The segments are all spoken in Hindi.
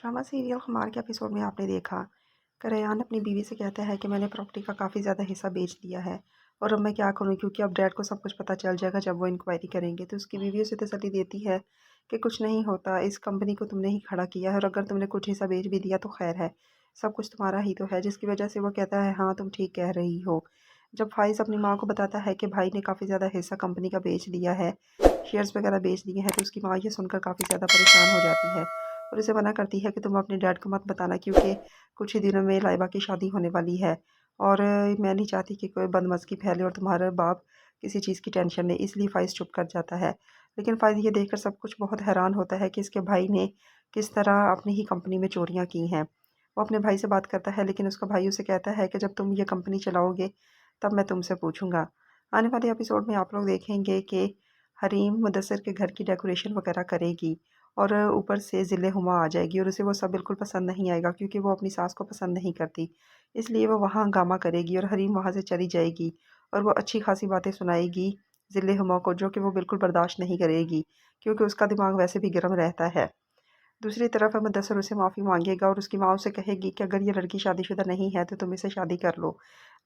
ड्रामा सीरियल खुमार के एपिसोड में आपने देखा कि रेयान अपनी बीवी से कहता है कि मैंने प्रॉपर्टी का काफ़ी ज़्यादा हिस्सा बेच दिया है और अब मैं क्या करूँ क्योंकि अब डैड को सब कुछ पता चल जाएगा जब वो इंक्वायरी करेंगे। तो उसकी बीवी उसे तसल्ली देती है कि कुछ नहीं होता, इस कंपनी को तुमने ही खड़ा किया है और अगर तुमने कुछ हिस्सा बेच भी दिया तो खैर है, सब कुछ तुम्हारा ही तो है। जिसकी वजह से वो कहता है हाँ तुम ठीक कह रही हो। जब फाइज़ अपनी माँ को बताता है कि भाई ने काफ़ी ज़्यादा हिस्सा कंपनी का बेच दिया है, शेयर्स वगैरह बेच दिए हैं, तो उसकी माँ ये सुनकर काफ़ी ज़्यादा परेशान हो जाती है और उसे मना करती है कि तुम अपने डैड को मत बताना क्योंकि कुछ ही दिनों में लाइबा की शादी होने वाली है और मैं नहीं चाहती कि कोई बदमज़गी फैले और तुम्हारा बाप किसी चीज़ की टेंशन ले, इसलिए फ़ाइज़ चुप कर जाता है। लेकिन फ़ाइज़ ये देखकर सब कुछ बहुत हैरान होता है कि इसके भाई ने किस तरह अपनी ही कंपनी में चोरियाँ की हैं। वो अपने भाई से बात करता है लेकिन उसका भाई उसे कहता है कि जब तुम ये कंपनी चलाओगे तब मैं तुमसे पूछूंगा। आने वाले एपिसोड में आप लोग देखेंगे कि हरीम मुदस्सिर के घर की डेकोरेशन वगैरह करेगी और ऊपर से ज़िले हुमा आ जाएगी और उसे वो सब बिल्कुल पसंद नहीं आएगा क्योंकि वो अपनी सास को पसंद नहीं करती। इसलिए वो वहाँ हंगामा करेगी और हरीम वहाँ से चली जाएगी और वो अच्छी खासी बातें सुनाएगी ज़िले हुमा को, जो कि वो बिल्कुल बर्दाश्त नहीं करेगी क्योंकि उसका दिमाग वैसे भी गर्म रहता है। दूसरी तरफ मुदस्सिर उसे माफ़ी मांगेगा और उसकी माँ उसे कहेगी कि अगर ये लड़की शादीशुदा नहीं है तो तुम इसे शादी कर लो।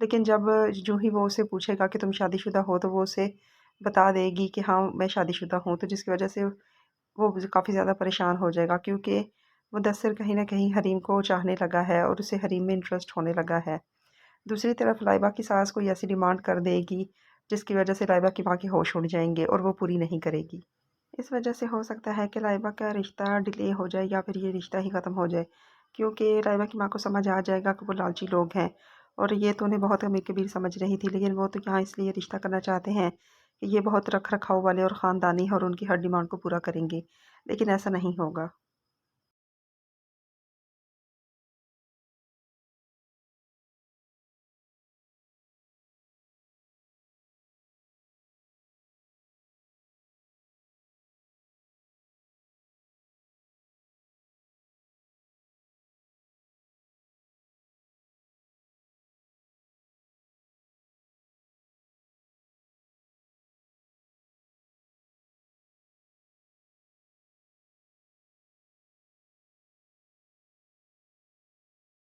लेकिन जब जो ही वो उसे पूछेगा कि तुम शादीशुदा हो तो वो उसे बता देगी कि हाँ मैं शादीशुदा हूँ, तो जिसकी वजह से वो काफ़ी ज़्यादा परेशान हो जाएगा क्योंकि मुदस्सिर कहीं न कहीं हरीम को चाहने लगा है और उसे हरीम में इंटरेस्ट होने लगा है। दूसरी तरफ लाइबा की सास कोई ऐसी डिमांड कर देगी जिसकी वजह से लाइबा की माँ के होश उड़ जाएंगे और वो पूरी नहीं करेगी। इस वजह से हो सकता है कि लाइबा का रिश्ता डिले हो जाए या फिर ये रिश्ता ही ख़त्म हो जाए क्योंकि लाइबा की माँ को समझ आ जाएगा कि वो लालची लोग हैं और ये तो उन्हें बहुत अमीर कबीर समझ रही थी, लेकिन वो तो यहाँ इसलिए रिश्ता करना चाहते हैं कि ये बहुत रख रखाव वाले और ख़ानदानी है और उनकी हर डिमांड को पूरा करेंगे, लेकिन ऐसा नहीं होगा।